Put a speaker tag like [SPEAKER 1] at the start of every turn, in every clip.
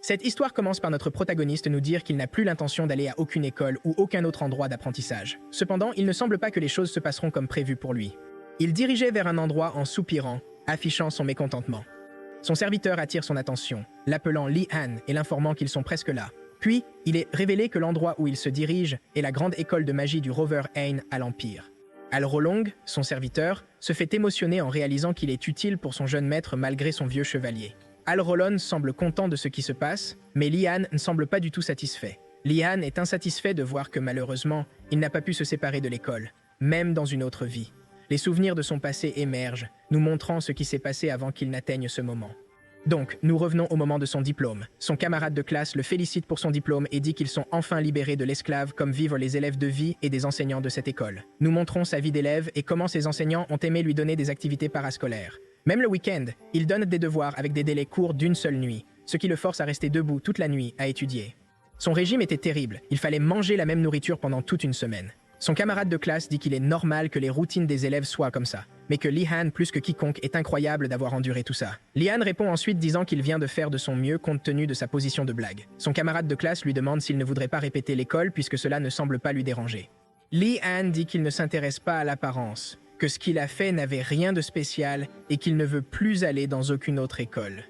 [SPEAKER 1] Cette histoire commence par notre protagoniste nous dire qu'il n'a plus l'intention d'aller à aucune école ou aucun autre endroit d'apprentissage. Cependant, il ne semble pas que les choses se passeront comme prévu pour lui. Il dirigeait vers un endroit en soupirant, affichant son mécontentement. Son serviteur attire son attention, l'appelant Lee-Han et l'informant qu'ils sont presque là. Puis, il est révélé que l'endroit où il se dirige est la grande école de magie du Rover Ain à l'Empire. Al Rolong, son serviteur, se fait émotionner en réalisant qu'il est utile pour son jeune maître malgré son vieux chevalier. Al Rolong semble content de ce qui se passe, mais Lee-Han ne semble pas du tout satisfait. Lee-Han est insatisfait de voir que malheureusement, il n'a pas pu se séparer de l'école, même dans une autre vie. Les souvenirs de son passé émergent, nous montrant ce qui s'est passé avant qu'il n'atteigne ce moment. Donc, nous revenons au moment de son diplôme. Son camarade de classe le félicite pour son diplôme et dit qu'ils sont enfin libérés de l'esclave comme vivent les élèves de vie et des enseignants de cette école. Nous montrons sa vie d'élève et comment ses enseignants ont aimé lui donner des activités parascolaires. Même le week-end, il donne des devoirs avec des délais courts d'une seule nuit, ce qui le force à rester debout toute la nuit à étudier. Son régime était terrible, il fallait manger la même nourriture pendant toute une semaine. Son camarade de classe dit qu'il est normal que les routines des élèves soient comme ça, mais que Lee-Han, plus que quiconque, est incroyable d'avoir enduré tout ça. Lee-Han répond ensuite disant qu'il vient de faire de son mieux compte tenu de sa position de blague. Son camarade de classe lui demande s'il ne voudrait pas répéter l'école puisque cela ne semble pas lui déranger. Lee-Han dit qu'il ne s'intéresse pas à l'apparence, que ce qu'il a fait n'avait rien de spécial et qu'il ne veut plus aller dans aucune autre école.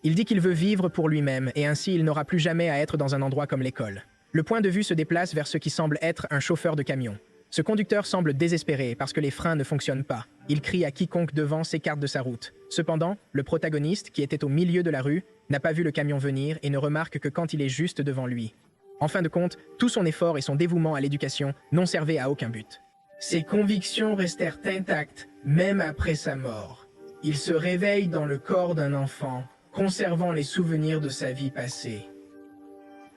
[SPEAKER 1] Il dit qu'il veut vivre pour lui-même et ainsi il n'aura plus jamais à être dans un endroit comme l'école. Le point de vue se déplace vers ce qui semble être un chauffeur de camion. Ce conducteur semble désespéré parce que les freins ne fonctionnent pas. Il crie à quiconque devant s'écarte de sa route. Cependant, le protagoniste, qui était au milieu de la rue, n'a pas vu le camion venir et ne remarque que quand il est juste devant lui. En fin de compte, tout son effort et son dévouement à l'éducation n'ont servi à aucun but. Ses convictions restèrent intactes, même après sa mort. Il se réveille dans le corps d'un enfant, conservant les souvenirs de sa vie passée.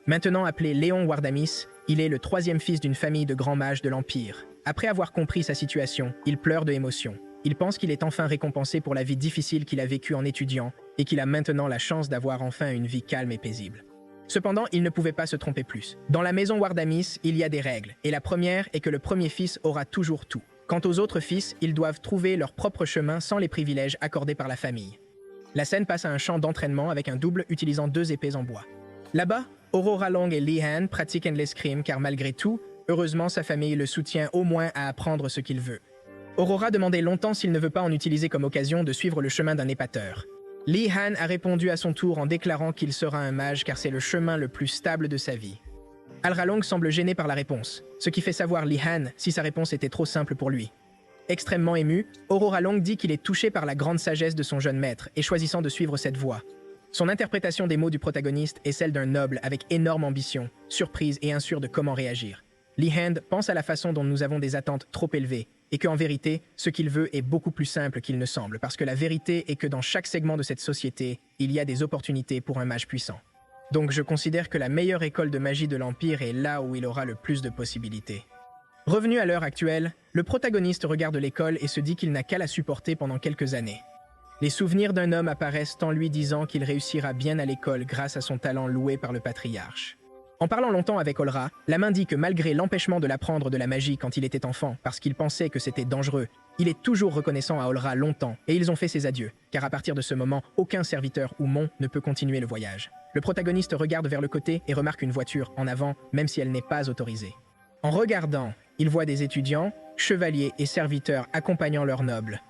[SPEAKER 1] Maintenant appelé Léon Wardamis, il est le troisième fils d'une famille de grands mages de l'Empire. Après avoir compris sa situation, il pleure de émotion. Il pense qu'il est enfin récompensé pour la vie difficile qu'il a vécue en étudiant et qu'il a maintenant la chance d'avoir enfin une vie calme et paisible. Cependant, il ne pouvait pas se tromper plus. Dans la maison Wardamis, il y a des règles, et la première est que le premier fils aura toujours tout. Quant aux autres fils, ils doivent trouver leur propre chemin sans les privilèges accordés par la famille. La scène passe à un champ d'entraînement avec un double utilisant 2 épées en bois. Là-bas, Aurora Long et Lee-Han pratiquent l'escrime car malgré tout, heureusement sa famille le soutient au moins à apprendre ce qu'il veut. Aurora demandait longtemps s'il ne veut pas en utiliser comme occasion de suivre le chemin d'un épateur. Lee-Han a répondu à son tour en déclarant qu'il sera un mage car c'est le chemin le plus stable de sa vie. Alralong semble gêné par la réponse, ce qui fait savoir Lee-Han si sa réponse était trop simple pour lui. Extrêmement ému, Aurora Long dit qu'il est touché par la grande sagesse de son jeune maître et choisissant de suivre cette voie. Son interprétation des mots du protagoniste est celle d'un noble avec énorme ambition, surprise et insure de comment réagir. Lee-Han pense à la façon dont nous avons des attentes trop élevées et qu'en vérité, ce qu'il veut est beaucoup plus simple qu'il ne semble parce que la vérité est que dans chaque segment de cette société, il y a des opportunités pour un mage puissant. Donc je considère que la meilleure école de magie de l'Empire est là où il aura le plus de possibilités. Revenu à l'heure actuelle, le protagoniste regarde l'école et se dit qu'il n'a qu'à la supporter pendant quelques années. Les souvenirs d'un homme apparaissent en lui disant qu'il réussira bien à l'école grâce à son talent loué par le patriarche. En parlant longtemps avec Olra, la main dit que malgré l'empêchement de l'apprendre de la magie quand il était enfant parce qu'il pensait que c'était dangereux, il est toujours reconnaissant à Olra longtemps et ils ont fait ses adieux, car à partir de ce moment, aucun serviteur ou mon ne peut continuer le voyage. Le protagoniste regarde vers le côté et remarque une voiture en avant, même si elle n'est pas autorisée. En regardant, il voit des étudiants, chevaliers et serviteurs accompagnant leurs nobles.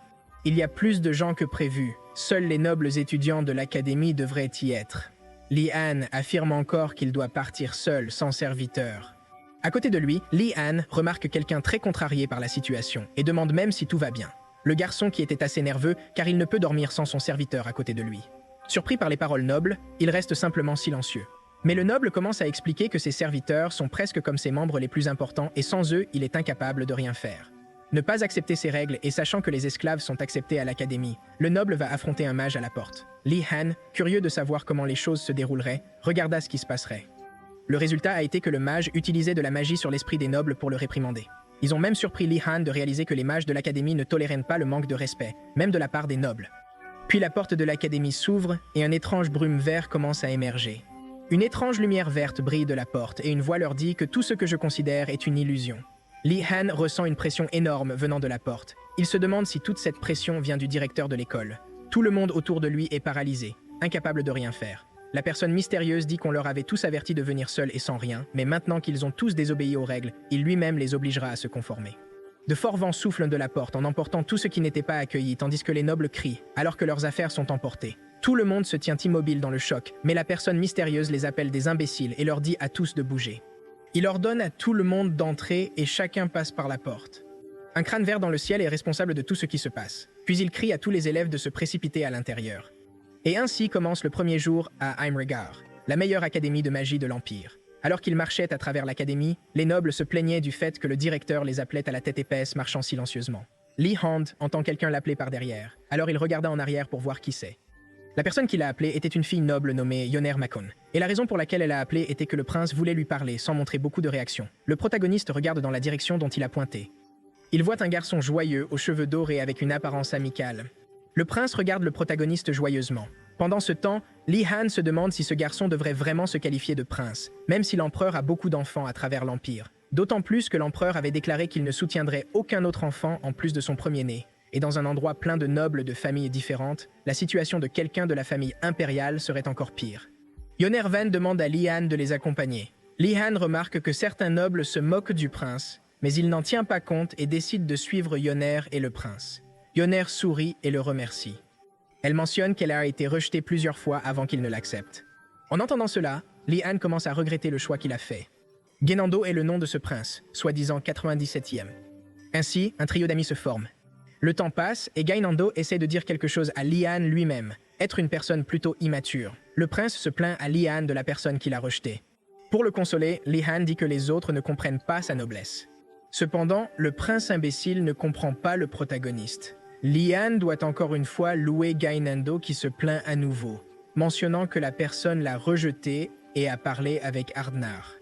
[SPEAKER 1] Il y a plus de gens que prévu. Seuls les nobles étudiants de l'académie devraient y être. Lee-Han affirme encore qu'il doit partir seul, sans serviteur. À côté de lui, Lee-Han remarque quelqu'un très contrarié par la situation et demande même si tout va bien. Le garçon qui était assez nerveux car il ne peut dormir sans son serviteur à côté de lui. Surpris par les paroles nobles, il reste simplement silencieux. Mais le noble commence à expliquer que ses serviteurs sont presque comme ses membres les plus importants et sans eux, il est incapable de rien faire. Ne pas accepter ces règles et sachant que les esclaves sont acceptés à l'académie, le noble va affronter un mage à la porte. Lee-Han, curieux de savoir comment les choses se dérouleraient, regarda ce qui se passerait. Le résultat a été que le mage utilisait de la magie sur l'esprit des nobles pour le réprimander. Ils ont même surpris Lee-Han de réaliser que les mages de l'académie ne toléraient pas le manque de respect, même de la part des nobles. Puis la porte de l'académie s'ouvre et un étrange brume vert commence à émerger. Une étrange lumière verte brille de la porte et une voix leur dit que tout ce que je considère est une illusion. Lee-Han ressent une pression énorme venant de la porte. Il se demande si toute cette pression vient du directeur de l'école. Tout le monde autour de lui est paralysé, incapable de rien faire. La personne mystérieuse dit qu'on leur avait tous averti de venir seuls et sans rien, mais maintenant qu'ils ont tous désobéi aux règles, il lui-même les obligera à se conformer. De forts vents soufflent de la porte en emportant tout ce qui n'était pas accueilli, tandis que les nobles crient, alors que leurs affaires sont emportées. Tout le monde se tient immobile dans le choc, mais la personne mystérieuse les appelle des imbéciles et leur dit à tous de bouger. Il ordonne à tout le monde d'entrer et chacun passe par la porte. Un crâne vert dans le ciel est responsable de tout ce qui se passe. Puis il crie à tous les élèves de se précipiter à l'intérieur. Et ainsi commence le premier jour à Heimregar, la meilleure académie de magie de l'Empire. Alors qu'ils marchaient à travers l'académie, les nobles se plaignaient du fait que le directeur les appelait à la tête épaisse, marchant silencieusement. Lee Hand entend quelqu'un l'appeler par derrière, alors il regarda en arrière pour voir qui c'est. La personne qui l'a appelé était une fille noble nommée Yoner Makon. Et la raison pour laquelle elle a appelé était que le prince voulait lui parler sans montrer beaucoup de réaction. Le protagoniste regarde dans la direction dont il a pointé. Il voit un garçon joyeux, aux cheveux dorés avec une apparence amicale. Le prince regarde le protagoniste joyeusement. Pendant ce temps, Lee Han se demande si ce garçon devrait vraiment se qualifier de prince, même si l'empereur a beaucoup d'enfants à travers l'Empire. D'autant plus que l'empereur avait déclaré qu'il ne soutiendrait aucun autre enfant en plus de son premier-né. Et dans un endroit plein de nobles de familles différentes, la situation de quelqu'un de la famille impériale serait encore pire. Yoner Van demande à Lee Han de les accompagner. Lee Han remarque que certains nobles se moquent du prince, mais il n'en tient pas compte et décide de suivre Yoner et le prince. Yoner sourit et le remercie. Elle mentionne qu'elle a été rejetée plusieurs fois avant qu'il ne l'accepte. En entendant cela, Lee Han commence à regretter le choix qu'il a fait. Genando est le nom de ce prince, soi-disant 97e. Ainsi, un trio d'amis se forme. Le temps passe et Gainando essaie de dire quelque chose à Lee Han lui-même, être une personne plutôt immature. Le prince se plaint à Lee Han de la personne qu'il a rejetée. Pour le consoler, Lee Han dit que les autres ne comprennent pas sa noblesse. Cependant, le prince imbécile ne comprend pas le protagoniste. Lee Han doit encore une fois louer Gainando qui se plaint à nouveau, mentionnant que la personne l'a rejeté et a parlé avec Ardnar.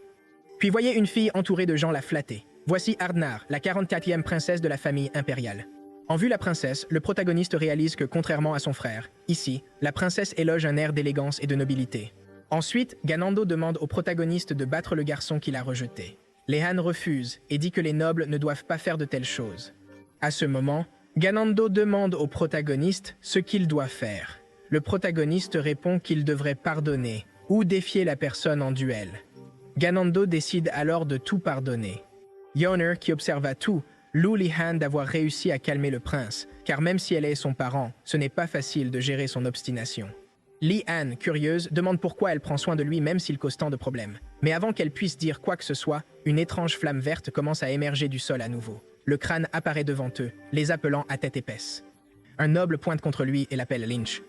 [SPEAKER 1] Puis voyez une fille entourée de gens la flatter. Voici Ardnar, la 44e princesse de la famille impériale. En vue la princesse, le protagoniste réalise que, contrairement à son frère, ici, la princesse éloge un air d'élégance et de nobilité. Ensuite, Ganando demande au protagoniste de battre le garçon qu'il a rejeté. Lee Han refuse et dit que les nobles ne doivent pas faire de telles choses. À ce moment, Ganando demande au protagoniste ce qu'il doit faire. Le protagoniste répond qu'il devrait pardonner ou défier la personne en duel. Ganando décide alors de tout pardonner. Yoner, qui observa tout, loue Lee Han d'avoir réussi à calmer le prince, car même si elle est son parent, ce n'est pas facile de gérer son obstination. Lee Han, curieuse, demande pourquoi elle prend soin de lui même s'il cause tant de problèmes. Mais avant qu'elle puisse dire quoi que ce soit, une étrange flamme verte commence à émerger du sol à nouveau. Le crâne apparaît devant eux, les appelant à tête épaisse. Un noble pointe contre lui et l'appelle Lynch.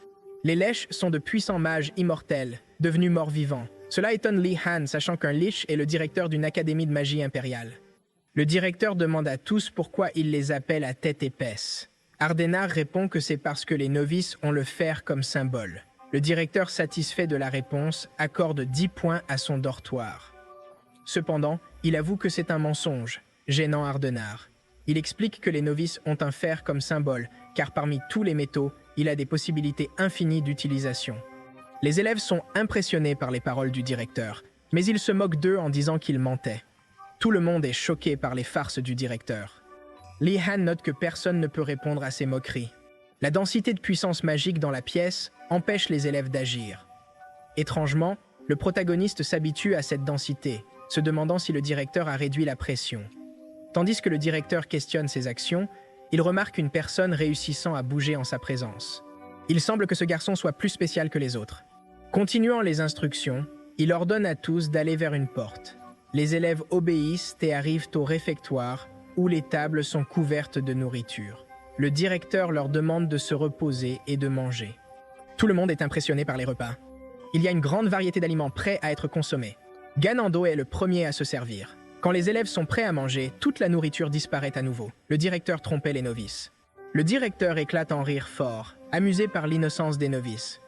[SPEAKER 1] Les Lèches sont de puissants mages immortels, devenus morts-vivants. Cela étonne Lee Han, sachant qu'un Lich est le directeur d'une académie de magie impériale. Le directeur demande à tous pourquoi il les appelle à tête épaisse. Ardenar répond que c'est parce que les novices ont le fer comme symbole. Le directeur, satisfait de la réponse, accorde 10 points à son dortoir. Cependant, il avoue que c'est un mensonge, gênant Ardenar. Il explique que les novices ont un fer comme symbole, car parmi tous les métaux, il a des possibilités infinies d'utilisation. Les élèves sont impressionnés par les paroles du directeur, mais ils se moquent d'eux en disant qu'il mentait. Tout le monde est choqué par les farces du directeur. Lee Han note que personne ne peut répondre à ces moqueries. La densité de puissance magique dans la pièce empêche les élèves d'agir. Étrangement, le protagoniste s'habitue à cette densité, se demandant si le directeur a réduit la pression. Tandis que le directeur questionne ses actions, il remarque une personne réussissant à bouger en sa présence. Il semble que ce garçon soit plus spécial que les autres. Continuant les instructions, il ordonne à tous d'aller vers une porte. Les élèves obéissent et arrivent au réfectoire, où les tables sont couvertes de nourriture. Le directeur leur demande de se reposer et de manger. Tout le monde est impressionné par les repas. Il y a une grande variété d'aliments prêts à être consommés. Ganando est le premier à se servir. Quand les élèves sont prêts à manger, toute la nourriture disparaît à nouveau. Le directeur trompait les novices. Le directeur éclate en rire fort, amusé par l'innocence des novices.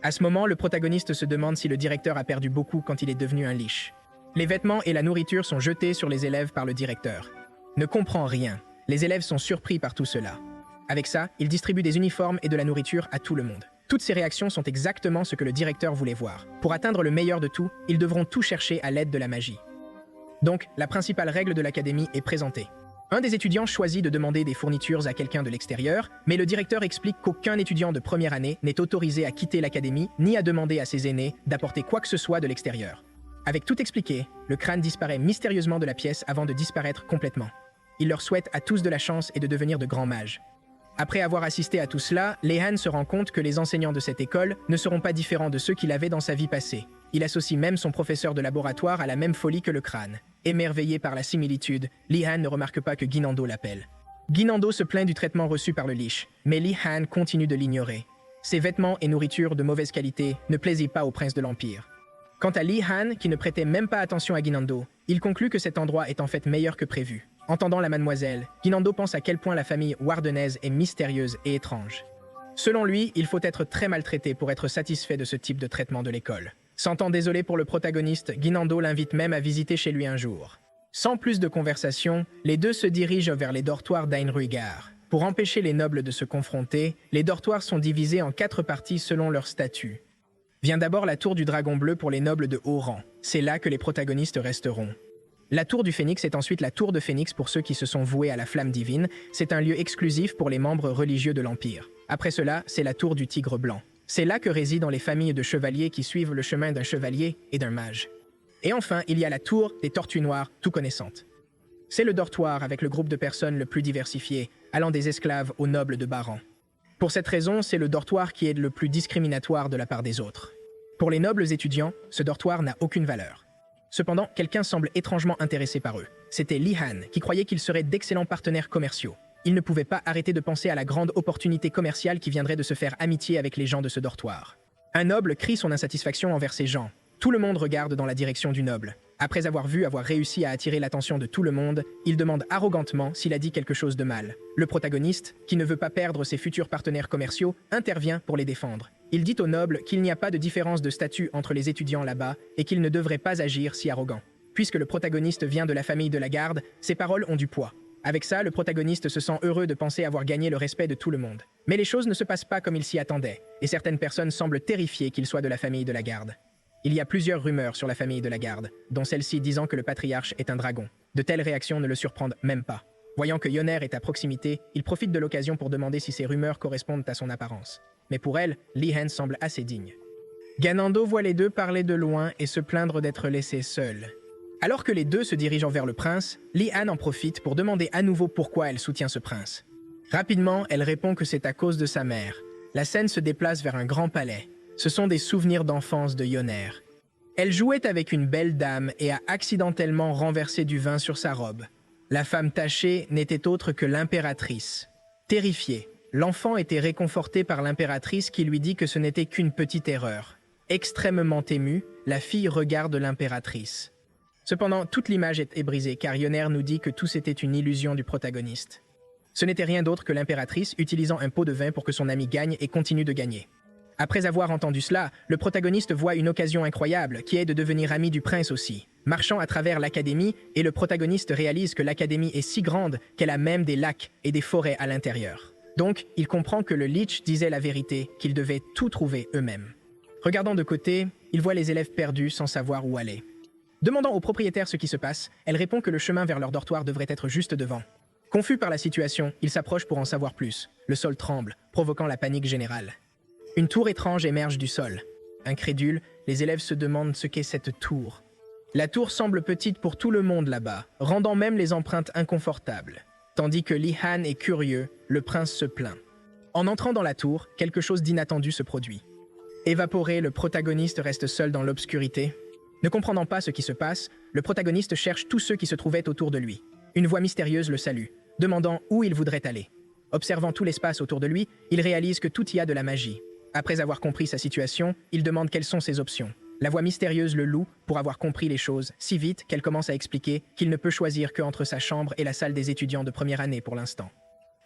[SPEAKER 1] À ce moment, le protagoniste se demande si le directeur a perdu beaucoup quand il est devenu un liche. Les vêtements et la nourriture sont jetés sur les élèves par le directeur. Ne comprend rien. Les élèves sont surpris par tout cela. Avec ça, il distribue des uniformes et de la nourriture à tout le monde. Toutes ces réactions sont exactement ce que le directeur voulait voir. Pour atteindre le meilleur de tout, ils devront tout chercher à l'aide de la magie. Donc, la principale règle de l'académie est présentée. Un des étudiants choisit de demander des fournitures à quelqu'un de l'extérieur, mais le directeur explique qu'aucun étudiant de première année n'est autorisé à quitter l'académie ni à demander à ses aînés d'apporter quoi que ce soit de l'extérieur. Avec tout expliqué, le crâne disparaît mystérieusement de la pièce avant de disparaître complètement. Il leur souhaite à tous de la chance et de devenir de grands mages. Après avoir assisté à tout cela, Lehan se rend compte que les enseignants de cette école ne seront pas différents de ceux qu'il avait dans sa vie passée. Il associe même son professeur de laboratoire à la même folie que le crâne. Émerveillé par la similitude, Lehan ne remarque pas que Guinando l'appelle. Guinando se plaint du traitement reçu par le liche, mais Lehan continue de l'ignorer. Ses vêtements et nourriture de mauvaise qualité ne plaisaient pas au prince de l'Empire. Quant à Lehan, qui ne prêtait même pas attention à Guinando, il conclut que cet endroit est en fait meilleur que prévu. Entendant la mademoiselle, Guinando pense à quel point la famille wardenaise est mystérieuse et étrange. Selon lui, il faut être très maltraité pour être satisfait de ce type de traitement de l'école. Sentant désolé pour le protagoniste, Guinando l'invite même à visiter chez lui un jour. Sans plus de conversation, les deux se dirigent vers les dortoirs d'Einruigar. Pour empêcher les nobles de se confronter, les dortoirs sont divisés en 4 parties selon leur statut. Vient d'abord la tour du Dragon Bleu pour les nobles de haut rang. C'est là que les protagonistes resteront. La tour du Phénix est ensuite la tour de Phénix pour ceux qui se sont voués à la flamme divine. C'est un lieu exclusif pour les membres religieux de l'Empire. Après cela, c'est la tour du Tigre Blanc. C'est là que résident les familles de chevaliers qui suivent le chemin d'un chevalier et d'un mage. Et enfin, il y a la tour des Tortues Noires, tout connaissantes. C'est le dortoir avec le groupe de personnes le plus diversifié, allant des esclaves aux nobles de bas rang. Pour cette raison, c'est le dortoir qui est le plus discriminatoire de la part des autres. Pour les nobles étudiants, ce dortoir n'a aucune valeur. Cependant, quelqu'un semble étrangement intéressé par eux. C'était Lehan, qui croyait qu'ils seraient d'excellents partenaires commerciaux. Il ne pouvait pas arrêter de penser à la grande opportunité commerciale qui viendrait de se faire amitié avec les gens de ce dortoir. Un noble crie son insatisfaction envers ces gens. Tout le monde regarde dans la direction du noble. Après avoir réussi à attirer l'attention de tout le monde, il demande arrogantement s'il a dit quelque chose de mal. Le protagoniste, qui ne veut pas perdre ses futurs partenaires commerciaux, intervient pour les défendre. Il dit au noble qu'il n'y a pas de différence de statut entre les étudiants là-bas et qu'il ne devrait pas agir si arrogant. Puisque le protagoniste vient de la famille de la garde, ses paroles ont du poids. Avec ça, le protagoniste se sent heureux de penser avoir gagné le respect de tout le monde. Mais les choses ne se passent pas comme il s'y attendait, et certaines personnes semblent terrifiées qu'il soit de la famille de la garde. Il y a plusieurs rumeurs sur la famille de la garde, dont celle-ci disant que le patriarche est un dragon. De telles réactions ne le surprennent même pas. Voyant que Yoner est à proximité, il profite de l'occasion pour demander si ces rumeurs correspondent à son apparence. Mais pour elle, Lehan semble assez digne. Ganando voit les deux parler de loin et se plaindre d'être laissés seuls. Alors que les deux se dirigent vers le prince, Lehan en profite pour demander à nouveau pourquoi elle soutient ce prince. Rapidement, elle répond que c'est à cause de sa mère. La scène se déplace vers un grand palais. Ce sont des souvenirs d'enfance de Yoner. Elle jouait avec une belle dame et a accidentellement renversé du vin sur sa robe. La femme tachée n'était autre que l'impératrice. Terrifiée, l'enfant était réconforté par l'impératrice qui lui dit que ce n'était qu'une petite erreur. Extrêmement émue, la fille regarde l'impératrice. Cependant, toute l'image est brisée car Yoner nous dit que tout c'était une illusion du protagoniste. Ce n'était rien d'autre que l'impératrice utilisant un pot de vin pour que son ami gagne et continue de gagner. Après avoir entendu cela, le protagoniste voit une occasion incroyable qui est de devenir ami du prince aussi. Marchant à travers l'académie, et le protagoniste réalise que l'académie est si grande qu'elle a même des lacs et des forêts à l'intérieur. Donc, il comprend que le lich disait la vérité, qu'ils devaient tout trouver eux-mêmes. Regardant de côté, il voit les élèves perdus sans savoir où aller. Demandant au propriétaire ce qui se passe, elle répond que le chemin vers leur dortoir devrait être juste devant. Confus par la situation, il s'approche pour en savoir plus. Le sol tremble, provoquant la panique générale. Une tour étrange émerge du sol. Incrédules, les élèves se demandent ce qu'est cette tour. La tour semble petite pour tout le monde là-bas, rendant même les empreintes inconfortables. Tandis que Lehan est curieux, le prince se plaint. En entrant dans la tour, quelque chose d'inattendu se produit. Évaporé, le protagoniste reste seul dans l'obscurité. Ne comprenant pas ce qui se passe, le protagoniste cherche tous ceux qui se trouvaient autour de lui. Une voix mystérieuse le salue, demandant où il voudrait aller. Observant tout l'espace autour de lui, il réalise que tout y a de la magie. Après avoir compris sa situation, il demande quelles sont ses options. La voix mystérieuse le loue pour avoir compris les choses si vite qu'elle commence à expliquer qu'il ne peut choisir qu'entre sa chambre et la salle des étudiants de première année pour l'instant.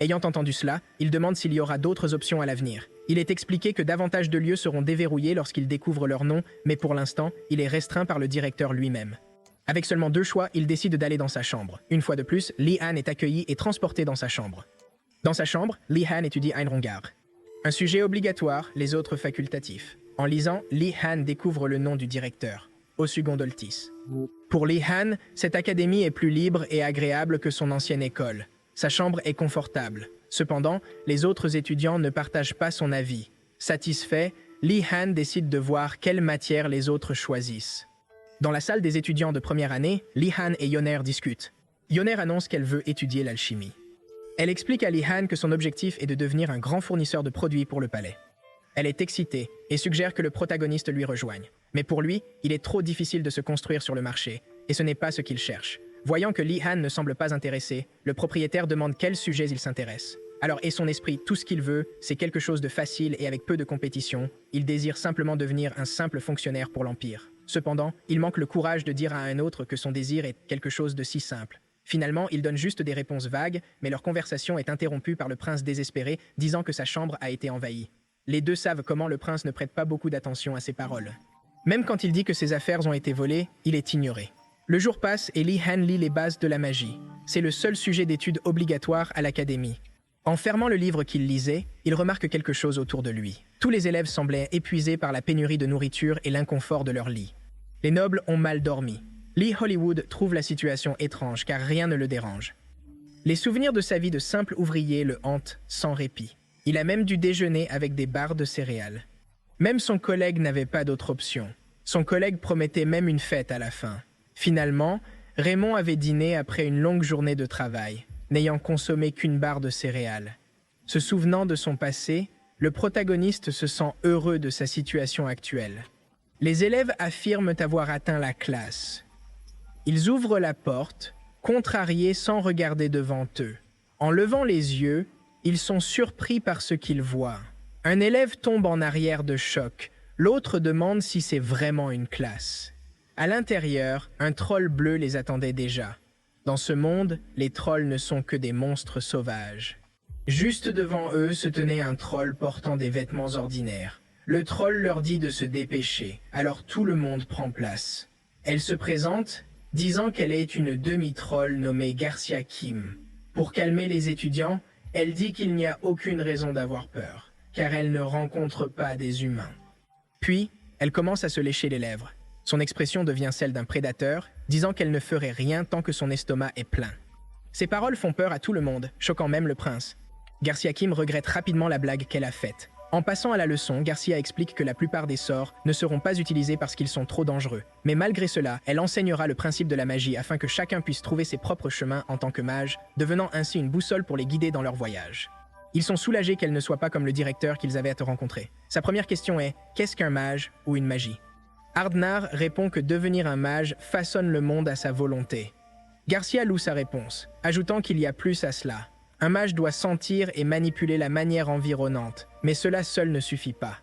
[SPEAKER 1] Ayant entendu cela, il demande s'il y aura d'autres options à l'avenir. Il est expliqué que davantage de lieux seront déverrouillés lorsqu'il découvre leur nom, mais pour l'instant, il est restreint par le directeur lui-même. Avec seulement 2 choix, il décide d'aller dans sa chambre. Une fois de plus, Lehan est accueilli et transporté dans sa chambre. Dans sa chambre, Lehan étudie Einrungar. Un sujet obligatoire, les autres facultatifs. En lisant, Lehan découvre le nom du directeur. au Sugondoltis. Pour Li Han, cette académie est plus libre et agréable que son ancienne école. Sa chambre est confortable. Cependant, les autres étudiants ne partagent pas son avis. Satisfait, Li Han décide de voir quelle matière les autres choisissent. Dans la salle des étudiants de première année, Li Han et Yoner discutent. Yoner annonce qu'elle veut étudier l'alchimie. Elle explique à Li Han que son objectif est de devenir un grand fournisseur de produits pour le palais. Elle est excitée et suggère que le protagoniste lui rejoigne. Mais pour lui, il est trop difficile de se construire sur le marché, et ce n'est pas ce qu'il cherche. Voyant que Li Han ne semble pas intéressé, le propriétaire demande quels sujets il s'intéresse. Alors, et son esprit, tout ce qu'il veut, c'est quelque chose de facile et avec peu de compétition. Il désire simplement devenir un simple fonctionnaire pour l'Empire. Cependant, il manque le courage de dire à un autre que son désir est quelque chose de si simple. Finalement, il donne juste des réponses vagues, mais leur conversation est interrompue par le prince désespéré, disant que sa chambre a été envahie. Les deux savent comment le prince ne prête pas beaucoup d'attention à ses paroles. Même quand il dit que ses affaires ont été volées, il est ignoré. Le jour passe et Li Han lit les bases de la magie. C'est le seul sujet d'étude obligatoire à l'académie. En fermant le livre qu'il lisait, il remarque quelque chose autour de lui. Tous les élèves semblaient épuisés par la pénurie de nourriture et l'inconfort de leur lit. Les nobles ont mal dormi. Lee Hollywood trouve la situation étrange car rien ne le dérange. Les souvenirs de sa vie de simple ouvrier le hantent sans répit. Il a même dû déjeuner avec des barres de céréales. Même son collègue n'avait pas d'autre option. Son collègue promettait même une fête à la fin. Finalement, Raymond avait dîné après une longue journée de travail, n'ayant consommé qu'une barre de céréales. Se souvenant de son passé, le protagoniste se sent heureux de sa situation actuelle. Les élèves affirment avoir atteint la classe. Ils ouvrent la porte, contrariés sans regarder devant eux. En levant les yeux, ils sont surpris par ce qu'ils voient. Un élève tombe en arrière de choc. L'autre demande si c'est vraiment une classe. À l'intérieur, un troll bleu les attendait déjà. Dans ce monde, les trolls ne sont que des monstres sauvages. Juste devant eux se tenait un troll portant des vêtements ordinaires. Le troll leur dit de se dépêcher, alors tout le monde prend place. Elle se présente, disant qu'elle est une demi-troll nommée Garcia Kim. Pour calmer les étudiants, elle dit qu'il n'y a aucune raison d'avoir peur, car elle ne rencontre pas des humains. Puis, elle commence à se lécher les lèvres. Son expression devient celle d'un prédateur, disant qu'elle ne ferait rien tant que son estomac est plein. Ces paroles font peur à tout le monde, choquant même le prince. Garcia Kim regrette rapidement la blague qu'elle a faite. En passant à la leçon, Garcia explique que la plupart des sorts ne seront pas utilisés parce qu'ils sont trop dangereux. Mais malgré cela, elle enseignera le principe de la magie afin que chacun puisse trouver ses propres chemins en tant que mage, devenant ainsi une boussole pour les guider dans leur voyage. Ils sont soulagés qu'elle ne soit pas comme le directeur qu'ils avaient à rencontrer. Sa première question est « Qu'est-ce qu'un mage ou une magie ?» Ardnar répond que devenir un mage façonne le monde à sa volonté. Garcia loue sa réponse, ajoutant qu'il y a plus à cela. Un mage doit sentir et manipuler la manière environnante, mais cela seul ne suffit pas.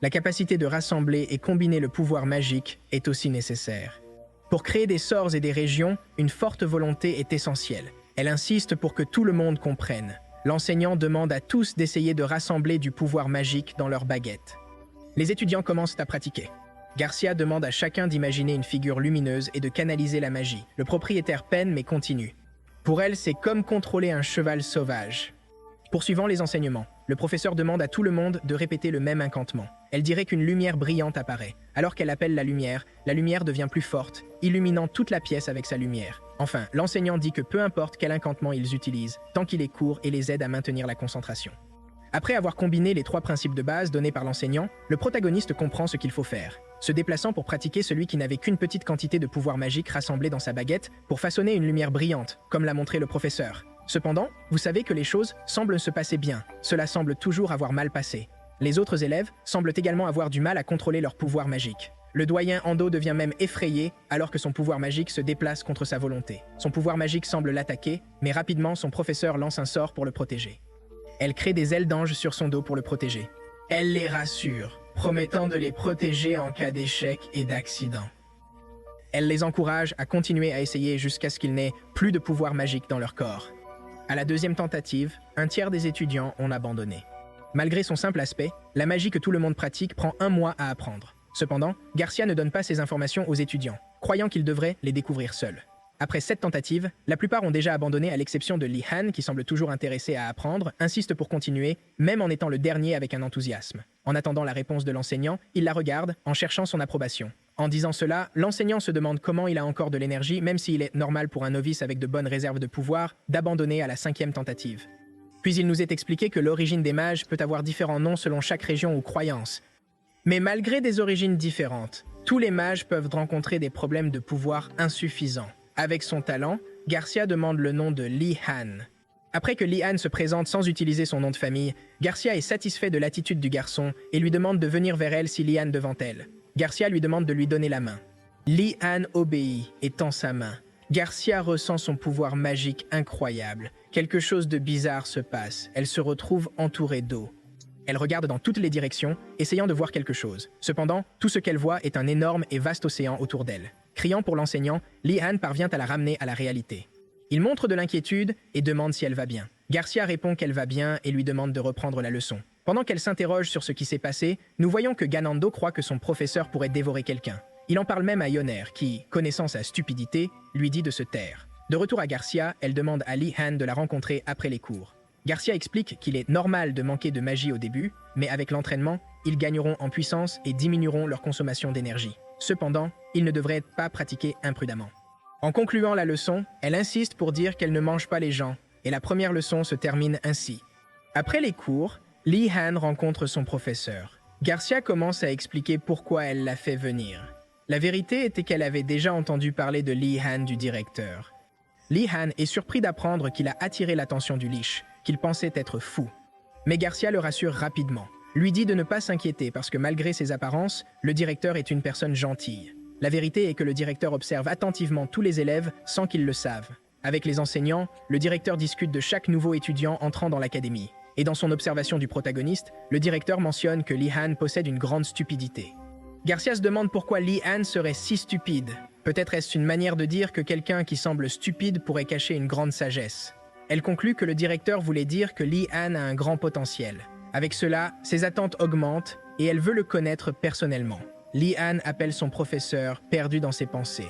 [SPEAKER 1] La capacité de rassembler et combiner le pouvoir magique est aussi nécessaire. Pour créer des sorts et des régions, une forte volonté est essentielle. Elle insiste pour que tout le monde comprenne. L'enseignant demande à tous d'essayer de rassembler du pouvoir magique dans leurs baguettes. Les étudiants commencent à pratiquer. Garcia demande à chacun d'imaginer une figure lumineuse et de canaliser la magie. Le propriétaire peine mais continue. Pour elle, c'est comme contrôler un cheval sauvage. Poursuivant les enseignements, le professeur demande à tout le monde de répéter le même incantement. Elle dirait qu'une lumière brillante apparaît. Alors qu'elle appelle la lumière devient plus forte, illuminant toute la pièce avec sa lumière. Enfin, l'enseignant dit que peu importe quel incantement ils utilisent, tant qu'il est court et les aide à maintenir la concentration. Après avoir combiné les 3 principes de base donnés par l'enseignant, le protagoniste comprend ce qu'il faut faire. Se déplaçant pour pratiquer celui qui n'avait qu'une petite quantité de pouvoir magique rassemblé dans sa baguette pour façonner une lumière brillante, comme l'a montré le professeur. Cependant, vous savez que les choses semblent se passer bien. Cela semble toujours avoir mal passé. Les autres élèves semblent également avoir du mal à contrôler leur pouvoir magique. Le doyen Ando devient même effrayé alors que son pouvoir magique se déplace contre sa volonté. Son pouvoir magique semble l'attaquer, mais rapidement son professeur lance un sort pour le protéger. Elle crée des ailes d'ange sur son dos pour le protéger. Elle les rassure, promettant de les protéger en cas d'échec et d'accident. Elle les encourage à continuer à essayer jusqu'à ce qu'ils n'aient plus de pouvoir magique dans leur corps. À la deuxième tentative, un tiers des étudiants ont abandonné. Malgré son simple aspect, la magie que tout le monde pratique prend 1 mois à apprendre. Cependant, Garcia ne donne pas ces informations aux étudiants, croyant qu'ils devraient les découvrir seuls. Après 7 tentatives, la plupart ont déjà abandonné à l'exception de Li Han, qui semble toujours intéressé à apprendre, insiste pour continuer, même en étant le dernier avec un enthousiasme. En attendant la réponse de l'enseignant, il la regarde en cherchant son approbation. En disant cela, l'enseignant se demande comment il a encore de l'énergie, même s'il est normal pour un novice avec de bonnes réserves de pouvoir, d'abandonner à la 5e tentative. Puis il nous est expliqué que l'origine des mages peut avoir différents noms selon chaque région ou croyance. Mais malgré des origines différentes, tous les mages peuvent rencontrer des problèmes de pouvoir insuffisants. Avec son talent, Garcia demande le nom de Li-Han. Après que Li-Han se présente sans utiliser son nom de famille, Garcia est satisfait de l'attitude du garçon et lui demande de venir vers elle si Li-Han devant elle. Garcia lui demande de lui donner la main. Li-Han obéit et tend sa main. Garcia ressent son pouvoir magique incroyable. Quelque chose de bizarre se passe. Elle se retrouve entourée d'eau. Elle regarde dans toutes les directions, essayant de voir quelque chose. Cependant, tout ce qu'elle voit est un énorme et vaste océan autour d'elle. Criant pour l'enseignant, Li-Han parvient à la ramener à la réalité. Il montre de l'inquiétude et demande si elle va bien. Garcia répond qu'elle va bien et lui demande de reprendre la leçon. Pendant qu'elle s'interroge sur ce qui s'est passé, nous voyons que Ganando croit que son professeur pourrait dévorer quelqu'un. Il en parle même à Yoner, qui, connaissant sa stupidité, lui dit de se taire. De retour à Garcia, elle demande à Li-Han de la rencontrer après les cours. Garcia explique qu'il est normal de manquer de magie au début, mais avec l'entraînement, ils gagneront en puissance et diminueront leur consommation d'énergie. Cependant, ils ne devraient pas pratiquer imprudemment. En concluant la leçon, elle insiste pour dire qu'elle ne mange pas les gens, et la première leçon se termine ainsi. Après les cours, Li-Han rencontre son professeur. Garcia commence à expliquer pourquoi elle l'a fait venir. La vérité était qu'elle avait déjà entendu parler de Li-Han du directeur. Li-Han est surpris d'apprendre qu'il a attiré l'attention du Lich, qu'il pensait être fou. Mais Garcia le rassure rapidement, lui dit de ne pas s'inquiéter parce que malgré ses apparences, le directeur est une personne gentille. La vérité est que le directeur observe attentivement tous les élèves sans qu'ils le savent. Avec les enseignants, le directeur discute de chaque nouveau étudiant entrant dans l'académie. Et dans son observation du protagoniste, le directeur mentionne que Li-Han possède une grande stupidité. Garcia se demande pourquoi Li-Han serait si stupide. Peut-être est-ce une manière de dire que quelqu'un qui semble stupide pourrait cacher une grande sagesse. Elle conclut que le directeur voulait dire que Li-Han a un grand potentiel. Avec cela, ses attentes augmentent et elle veut le connaître personnellement. Li-Han appelle son professeur, perdu dans ses pensées.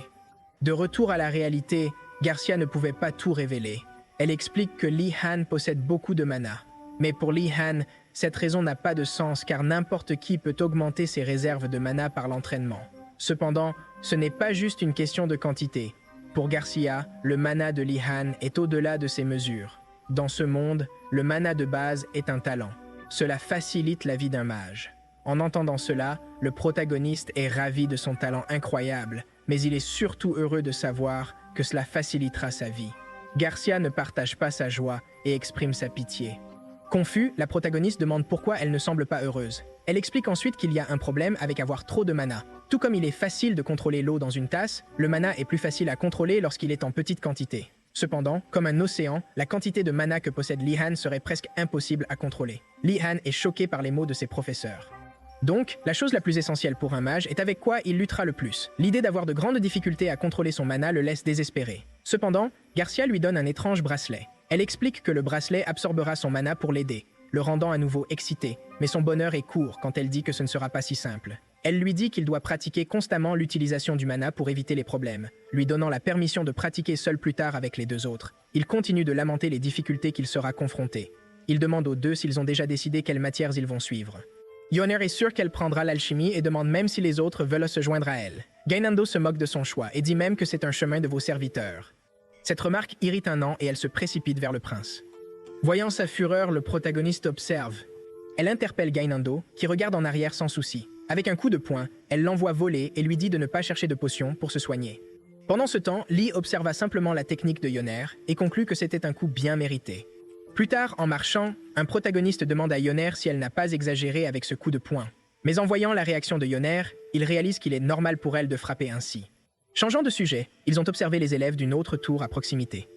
[SPEAKER 1] De retour à la réalité, Garcia ne pouvait pas tout révéler. Elle explique que Li-Han possède beaucoup de mana. Mais pour Li-Han, cette raison n'a pas de sens car n'importe qui peut augmenter ses réserves de mana par l'entraînement. Cependant, ce n'est pas juste une question de quantité. Pour Garcia, le mana de Li-Han est au-delà de ses mesures. Dans ce monde, le mana de base est un talent. Cela facilite la vie d'un mage. En entendant cela, le protagoniste est ravi de son talent incroyable, mais il est surtout heureux de savoir que cela facilitera sa vie. Garcia ne partage pas sa joie et exprime sa pitié. Confus, la protagoniste demande pourquoi elle ne semble pas heureuse. Elle explique ensuite qu'il y a un problème avec avoir trop de mana. Tout comme il est facile de contrôler l'eau dans une tasse, le mana est plus facile à contrôler lorsqu'il est en petite quantité. Cependant, comme un océan, la quantité de mana que possède Li-Han serait presque impossible à contrôler. Li-Han est choqué par les mots de ses professeurs. Donc, la chose la plus essentielle pour un mage est avec quoi il luttera le plus. L'idée d'avoir de grandes difficultés à contrôler son mana le laisse désespéré. Cependant, Garcia lui donne un étrange bracelet. Elle explique que le bracelet absorbera son mana pour l'aider, le rendant à nouveau excité, mais son bonheur est court quand elle dit que ce ne sera pas si simple. Elle lui dit qu'il doit pratiquer constamment l'utilisation du mana pour éviter les problèmes, lui donnant la permission de pratiquer seul plus tard avec les deux autres. Il continue de lamenter les difficultés qu'il sera confronté. Il demande aux deux s'ils ont déjà décidé quelles matières ils vont suivre. Yoner est sûr qu'elle prendra l'alchimie et demande même si les autres veulent se joindre à elle. Gainando se moque de son choix et dit même que c'est un chemin de vos serviteurs. Cette remarque irrite un an et elle se précipite vers le prince. Voyant sa fureur, le protagoniste observe. Elle interpelle Gainando, qui regarde en arrière sans souci. Avec un coup de poing, elle l'envoie voler et lui dit de ne pas chercher de potion pour se soigner. Pendant ce temps, Lee observa simplement la technique de Yoner et conclut que c'était un coup bien mérité. Plus tard, en marchant, un protagoniste demande à Yoner si elle n'a pas exagéré avec ce coup de poing. Mais en voyant la réaction de Yoner, il réalise qu'il est normal pour elle de frapper ainsi. Changeant de sujet, ils ont observé les élèves d'une autre tour à proximité.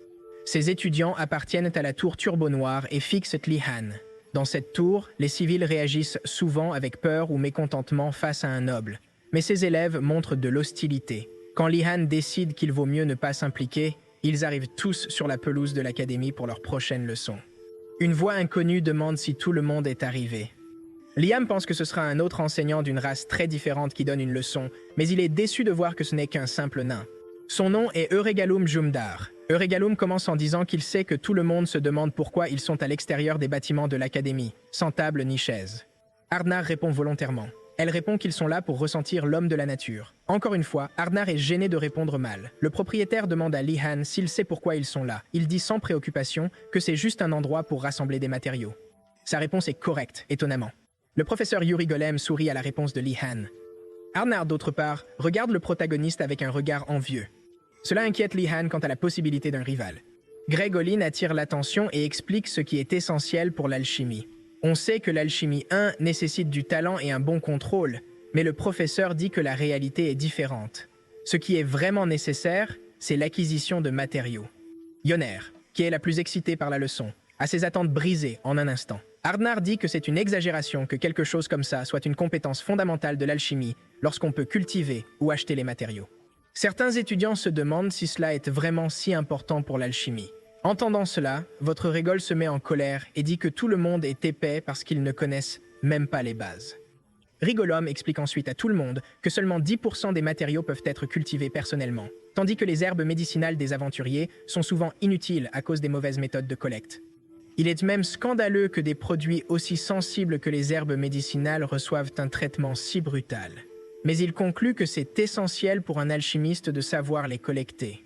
[SPEAKER 1] Ces étudiants appartiennent à la tour Turbo Noir et fixent Li-Han. Dans cette tour, les civils réagissent souvent avec peur ou mécontentement face à un noble. Mais ces élèves montrent de l'hostilité. Quand Li-Han décide qu'il vaut mieux ne pas s'impliquer, ils arrivent tous sur la pelouse de l'académie pour leur prochaine leçon. Une voix inconnue demande si tout le monde est arrivé. Liam pense que ce sera un autre enseignant d'une race très différente qui donne une leçon, mais il est déçu de voir que ce n'est qu'un simple nain. Son nom est Euregalum Jumdar. Euregalum commence en disant qu'il sait que tout le monde se demande pourquoi ils sont à l'extérieur des bâtiments de l'académie, sans table ni chaise. Ardnar répond volontairement. Elle répond qu'ils sont là pour ressentir l'homme de la nature. Encore une fois, Ardnar est gêné de répondre mal. Le propriétaire demande à Li-Han s'il sait pourquoi ils sont là. Il dit sans préoccupation que c'est juste un endroit pour rassembler des matériaux. Sa réponse est correcte, étonnamment. Le professeur Yuri Golem sourit à la réponse de Li-Han. Ardnar, d'autre part, regarde le protagoniste avec un regard envieux. Cela inquiète Li-Han quant à la possibilité d'un rival. Greg Olin attire l'attention et explique ce qui est essentiel pour l'alchimie. On sait que l'alchimie 1 nécessite du talent et un bon contrôle, mais le professeur dit que la réalité est différente. Ce qui est vraiment nécessaire, c'est l'acquisition de matériaux. Yoner, qui est la plus excitée par la leçon, a ses attentes brisées en un instant. Ardnar dit que c'est une exagération que quelque chose comme ça soit une compétence fondamentale de l'alchimie lorsqu'on peut cultiver ou acheter les matériaux. Certains étudiants se demandent si cela est vraiment si important pour l'alchimie. Entendant cela, votre Régol se met en colère et dit que tout le monde est épais parce qu'ils ne connaissent même pas les bases. Rigolom explique ensuite à tout le monde que seulement 10% des matériaux peuvent être cultivés personnellement, tandis que les herbes médicinales des aventuriers sont souvent inutiles à cause des mauvaises méthodes de collecte. Il est même scandaleux que des produits aussi sensibles que les herbes médicinales reçoivent un traitement si brutal. Mais il conclut que c'est essentiel pour un alchimiste de savoir les collecter.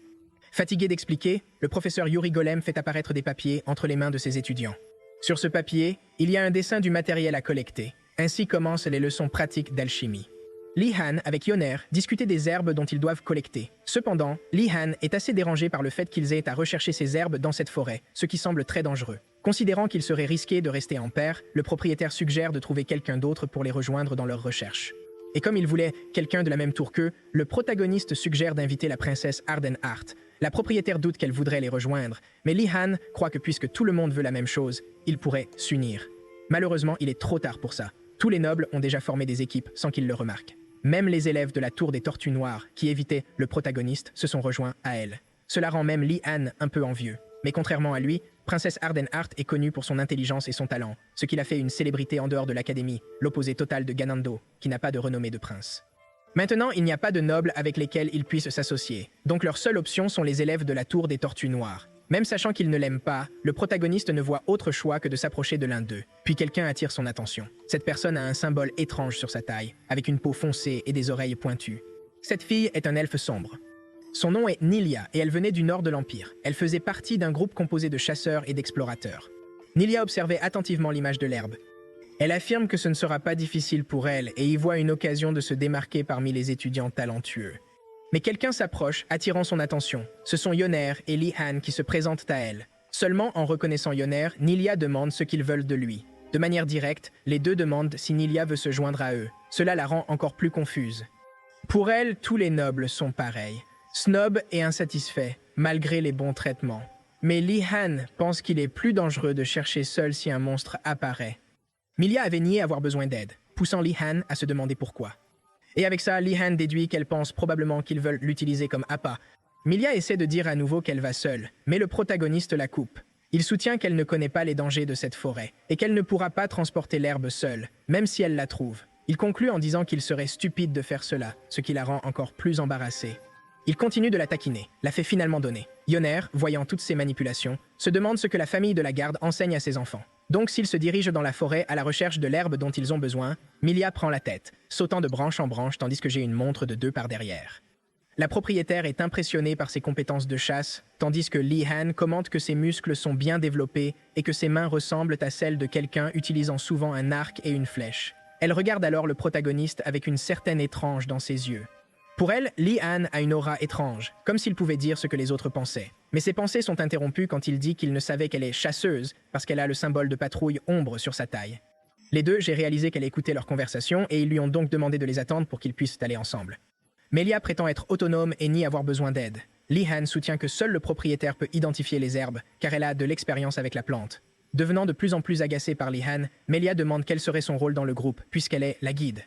[SPEAKER 1] Fatigué d'expliquer, le professeur Yuri Golem fait apparaître des papiers entre les mains de ses étudiants. Sur ce papier, il y a un dessin du matériel à collecter. Ainsi commencent les leçons pratiques d'alchimie. Li-Han, avec Yoner, discutaient des herbes dont ils doivent collecter. Cependant, Li-Han est assez dérangé par le fait qu'ils aient à rechercher ces herbes dans cette forêt, ce qui semble très dangereux. Considérant qu'il serait risqué de rester en paire, le propriétaire suggère de trouver quelqu'un d'autre pour les rejoindre dans leurs recherches. Et comme il voulait quelqu'un de la même tour qu'eux, le protagoniste suggère d'inviter la princesse Ardenhart. La propriétaire doute qu'elle voudrait les rejoindre, mais Li-Han croit que puisque tout le monde veut la même chose, ils pourraient s'unir. Malheureusement, il est trop tard pour ça. Tous les nobles ont déjà formé des équipes sans qu'ils le remarquent. Même les élèves de la tour des Tortues Noires, qui évitaient le protagoniste, se sont rejoints à elle. Cela rend même Li-Han un peu envieux. Mais contrairement à lui, Princesse Ardenhart est connue pour son intelligence et son talent, ce qui l'a fait une célébrité en dehors de l'académie, l'opposé total de Ganando, qui n'a pas de renommée de prince. Maintenant, il n'y a pas de nobles avec lesquels ils puissent s'associer, donc leur seule option sont les élèves de la tour des Tortues Noires. Même sachant qu'il ne l'aime pas, le protagoniste ne voit autre choix que de s'approcher de l'un d'eux. Puis quelqu'un attire son attention. Cette personne a un symbole étrange sur sa taille, avec une peau foncée et des oreilles pointues. Cette fille est un elfe sombre. Son nom est Nilia et elle venait du nord de l'Empire. Elle faisait partie d'un groupe composé de chasseurs et d'explorateurs. Nilia observait attentivement l'image de l'herbe. Elle affirme que ce ne sera pas difficile pour elle et y voit une occasion de se démarquer parmi les étudiants talentueux. Mais quelqu'un s'approche, attirant son attention. Ce sont Yoner et Li-Han qui se présentent à elle. Seulement en reconnaissant Yoner, Nilia demande ce qu'ils veulent de lui. De manière directe, les deux demandent si Nilia veut se joindre à eux. Cela la rend encore plus confuse. Pour elle, tous les nobles sont pareils. Snob et insatisfait, malgré les bons traitements. Mais Li-Han pense qu'il est plus dangereux de chercher seul si un monstre apparaît. Milia avait nié avoir besoin d'aide, poussant Li-Han à se demander pourquoi. Et avec ça, Li-Han déduit qu'elle pense probablement qu'ils veulent l'utiliser comme appât. Milia essaie de dire à nouveau qu'elle va seule, mais le protagoniste la coupe. Il soutient qu'elle ne connaît pas les dangers de cette forêt, et qu'elle ne pourra pas transporter l'herbe seule, même si elle la trouve. Il conclut en disant qu'il serait stupide de faire cela, ce qui la rend encore plus embarrassée. Il continue de la taquiner, la fait finalement donner. Yoner, voyant toutes ces manipulations, se demande ce que la famille de la garde enseigne à ses enfants. Donc s'ils se dirigent dans la forêt à la recherche de l'herbe dont ils ont besoin, Milia prend la tête, sautant de branche en branche tandis que j'ai une montre de 2 par derrière. La propriétaire est impressionnée par ses compétences de chasse, tandis que Li-Han commente que ses muscles sont bien développés et que ses mains ressemblent à celles de quelqu'un utilisant souvent un arc et une flèche. Elle regarde alors le protagoniste avec une certaine étrange dans ses yeux. Pour elle, Li-Han a une aura étrange, comme s'il pouvait dire ce que les autres pensaient. Mais ses pensées sont interrompues quand il dit qu'il ne savait qu'elle est chasseuse parce qu'elle a le symbole de patrouille ombre sur sa taille. Les deux, j'ai réalisé qu'elle écoutait leur conversation et ils lui ont donc demandé de les attendre pour qu'ils puissent aller ensemble. Melia prétend être autonome et nie avoir besoin d'aide. Li-Han soutient que seul le propriétaire peut identifier les herbes car elle a de l'expérience avec la plante. Devenant de plus en plus agacée par Li-Han, Melia demande quel serait son rôle dans le groupe puisqu'elle est la guide.